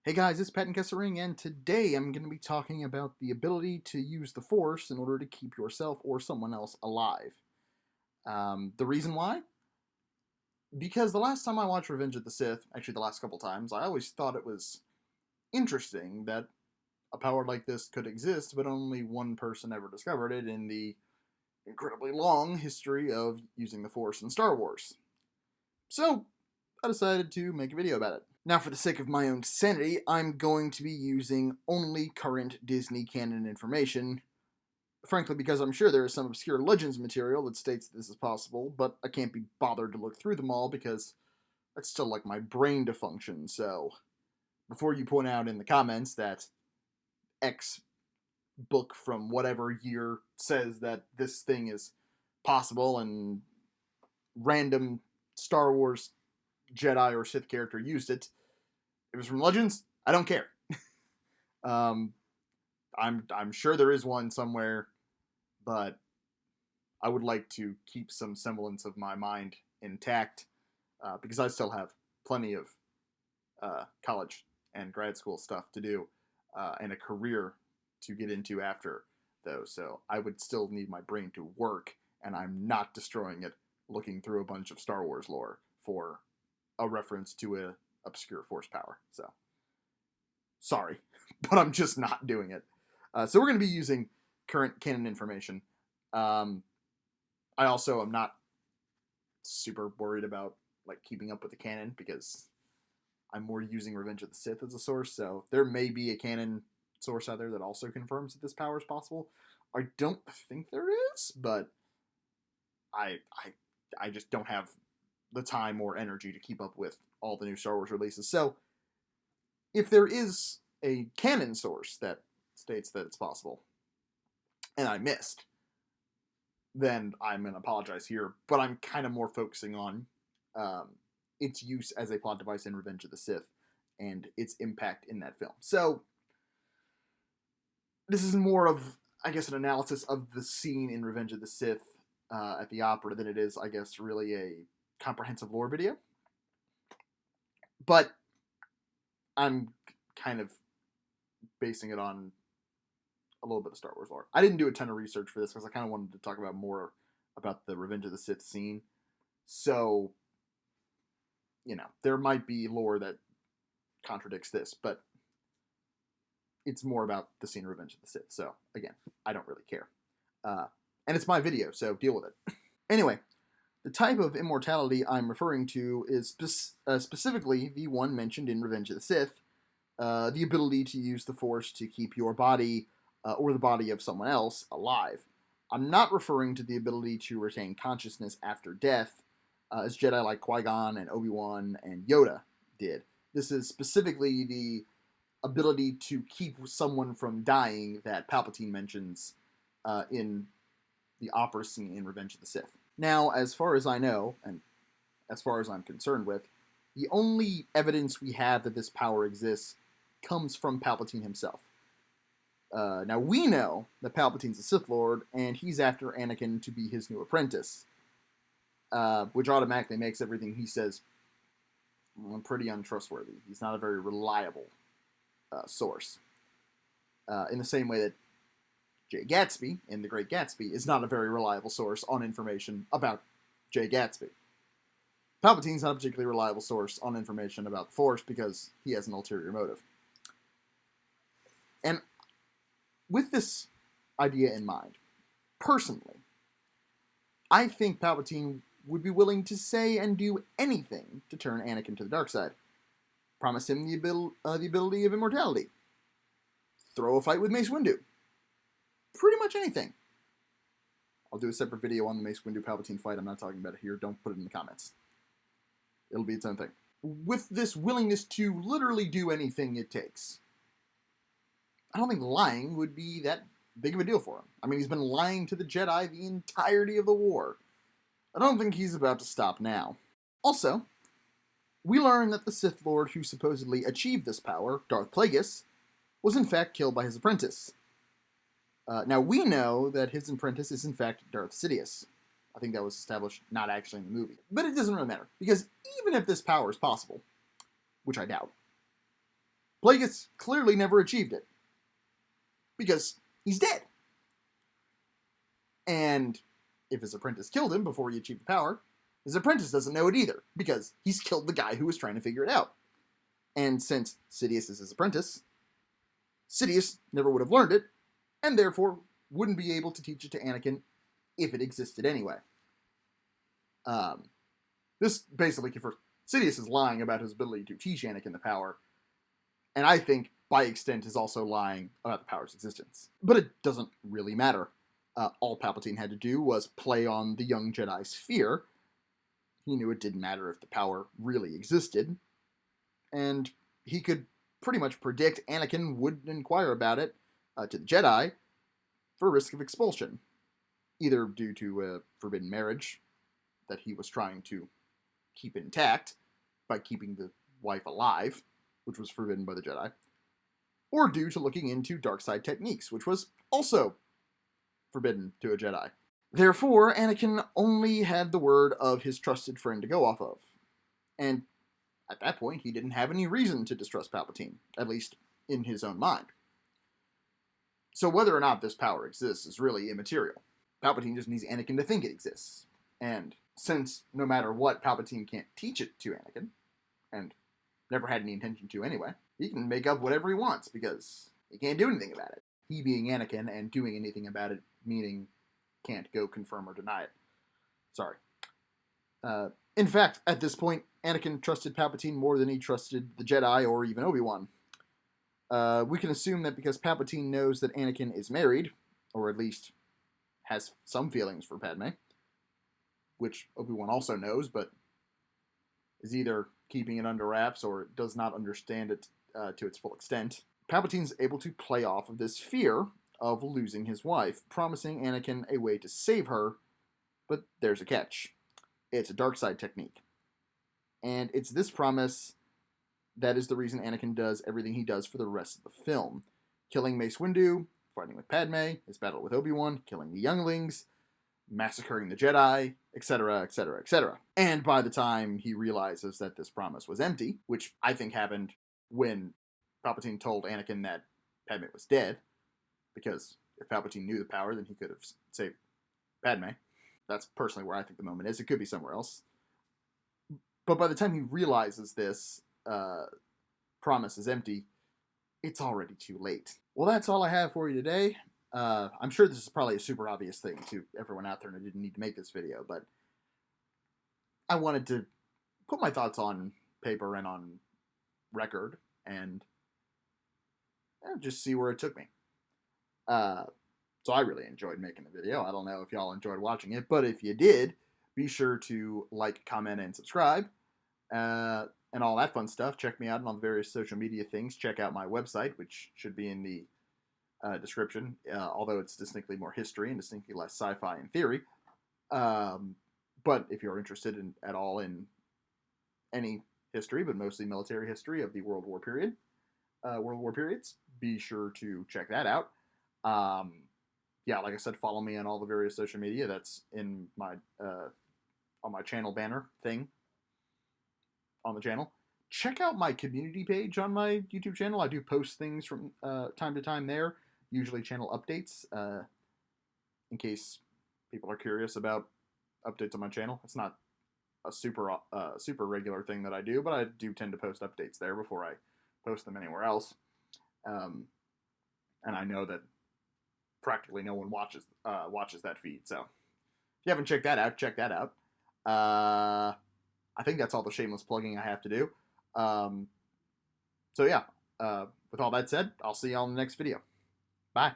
Hey guys, it's Patton Kesselring, and today I'm going to be talking about the ability to use the Force in order to keep yourself or someone else alive. The reason why? Because the last time I watched Revenge of the Sith, actually the last couple times, I always thought it was interesting that a power like this could exist, but only one person ever discovered it in the incredibly long history of using the Force in Star Wars. So, I decided to make a video about it. Now, for the sake of my own sanity, I'm going to be using only current Disney canon information, frankly because I'm sure there is some obscure Legends material that states that this is possible, but I can't be bothered to look through them all because I'd still like my brain to function, so before you point out in the comments that X book from whatever year says that this thing is possible and random Star Wars Jedi or Sith character used it, it was from Legends, I don't care. I'm sure there is one somewhere, but I would like to keep some semblance of my mind intact because I still have plenty of college and grad school stuff to do and a career to get into after those. So I would still need my brain to work, and I'm not destroying it looking through a bunch of Star Wars lore for a reference to a obscure Force power. So sorry, but I'm just not doing it. So we're going to be using current canon information. I also am not super worried about like keeping up with the canon because I'm more using Revenge of the Sith as a source. So there may be a canon source out there that also confirms that this power is possible. I don't think there is, but I just don't have the time or energy to keep up with all the new Star Wars releases. So if there is a canon source that states that it's possible, and I missed, then I'm going to apologize here, but I'm kind of more focusing on its use as a plot device in Revenge of the Sith and its impact in that film. So this is more of, I guess, an analysis of the scene in Revenge of the Sith at the opera than it is, I guess, really a comprehensive lore video. But I'm kind of basing it on a little bit of Star Wars lore. I didn't do a ton of research for this because I kind of wanted to talk about more about the Revenge of the Sith scene. So, you know, there might be lore that contradicts this, but it's more about the scene of Revenge of the Sith. So, again, I don't really care. And it's my video, so deal with it. Anyway, the type of immortality I'm referring to is specifically the one mentioned in Revenge of the Sith, the ability to use the Force to keep your body or the body of someone else alive. I'm not referring to the ability to retain consciousness after death, as Jedi like Qui-Gon and Obi-Wan and Yoda did. This is specifically the ability to keep someone from dying that Palpatine mentions in the opera scene in Revenge of the Sith. Now, as far as I know, and as far as I'm concerned with, the only evidence we have that this power exists comes from Palpatine himself. Now, we know that Palpatine's a Sith Lord, and he's after Anakin to be his new apprentice, which automatically makes everything he says pretty untrustworthy. He's not a very reliable source. In the same way that Jay Gatsby, in The Great Gatsby, is not a very reliable source on information about Jay Gatsby. Palpatine's not a particularly reliable source on information about the Force because he has an ulterior motive. And with this idea in mind, personally, I think Palpatine would be willing to say and do anything to turn Anakin to the dark side. Promise him the ability of immortality. Throw a fight with Mace Windu. Pretty much anything. I'll do a separate video on the Mace Windu Palpatine fight. I'm not talking about it here. Don't put it in the comments. It'll be its own thing. With this willingness to literally do anything it takes, I don't think lying would be that big of a deal for him. I mean, he's been lying to the Jedi the entirety of the war. I don't think he's about to stop now. Also, we learn that the Sith Lord who supposedly achieved this power, Darth Plagueis, was in fact killed by his apprentice. Now, we know that his apprentice is in fact Darth Sidious. I think that was established not actually in the movie. But it doesn't really matter, because even if this power is possible, which I doubt, Plagueis clearly never achieved it. Because he's dead. And if his apprentice killed him before he achieved the power, his apprentice doesn't know it either, because he's killed the guy who was trying to figure it out. And since Sidious is his apprentice, Sidious never would have learned it, and therefore wouldn't be able to teach it to Anakin if it existed anyway. This basically confirms Sidious is lying about his ability to teach Anakin the power, and I think, by extent, is also lying about the power's existence. But it doesn't really matter. All Palpatine had to do was play on the young Jedi's fear. He knew it didn't matter if the power really existed, and he could pretty much predict Anakin would inquire about it to the Jedi for risk of expulsion, either due to a forbidden marriage that he was trying to keep intact by keeping the wife alive, which was forbidden by the Jedi, or due to looking into dark side techniques, which was also forbidden to a Jedi. Therefore, Anakin only had the word of his trusted friend to go off of. And at that point, he didn't have any reason to distrust Palpatine, at least in his own mind. So whether or not this power exists is really immaterial. Palpatine just needs Anakin to think it exists. And since no matter what, Palpatine can't teach it to Anakin, and never had any intention to anyway, he can make up whatever he wants, because he can't do anything about it. He being Anakin, and doing anything about it meaning can't go confirm or deny it. Sorry. In fact, at this point, Anakin trusted Palpatine more than he trusted the Jedi or even Obi-Wan. We can assume that because Palpatine knows that Anakin is married, or at least has some feelings for Padme, which Obi-Wan also knows, but is either keeping it under wraps or does not understand it to its full extent, Palpatine's able to play off of this fear of losing his wife, promising Anakin a way to save her, but there's a catch. It's a dark side technique. And it's this promise that is the reason Anakin does everything he does for the rest of the film. Killing Mace Windu, fighting with Padme, his battle with Obi-Wan, killing the younglings, massacring the Jedi, etc., etc., etc. And by the time he realizes that this promise was empty, which I think happened when Palpatine told Anakin that Padme was dead, because if Palpatine knew the power, then he could have saved Padme. That's personally where I think the moment is. It could be somewhere else. But by the time he realizes this promise is empty, it's already too late. Well, that's all I have for you today. I'm sure this is probably a super obvious thing to everyone out there, and I didn't need to make this video, but I wanted to put my thoughts on paper and on record, and just see where it took me. So I really enjoyed making the video. I don't know if y'all enjoyed watching it, but if you did, be sure to like, comment, and subscribe, and all that fun stuff. Check me out on the various social media things. Check out my website, which should be in the description, although it's distinctly more history and distinctly less sci-fi and theory. But if you're interested at all in any history, but mostly military history of the World War periods, be sure to check that out. Yeah, like I said, follow me on all the various social media. That's in my on my channel banner thing on the channel. Check out my community page on my YouTube channel. I do post things from time to time there, usually channel updates, in case people are curious about updates on my channel. It's not a super regular thing that I do, but I do tend to post updates there before I post them anywhere else. And I know that practically no one watches that feed, so if you haven't checked that out, check that out. I think that's all the shameless plugging I have to do. So yeah, with all that said, I'll see y'all in the next video. Bye.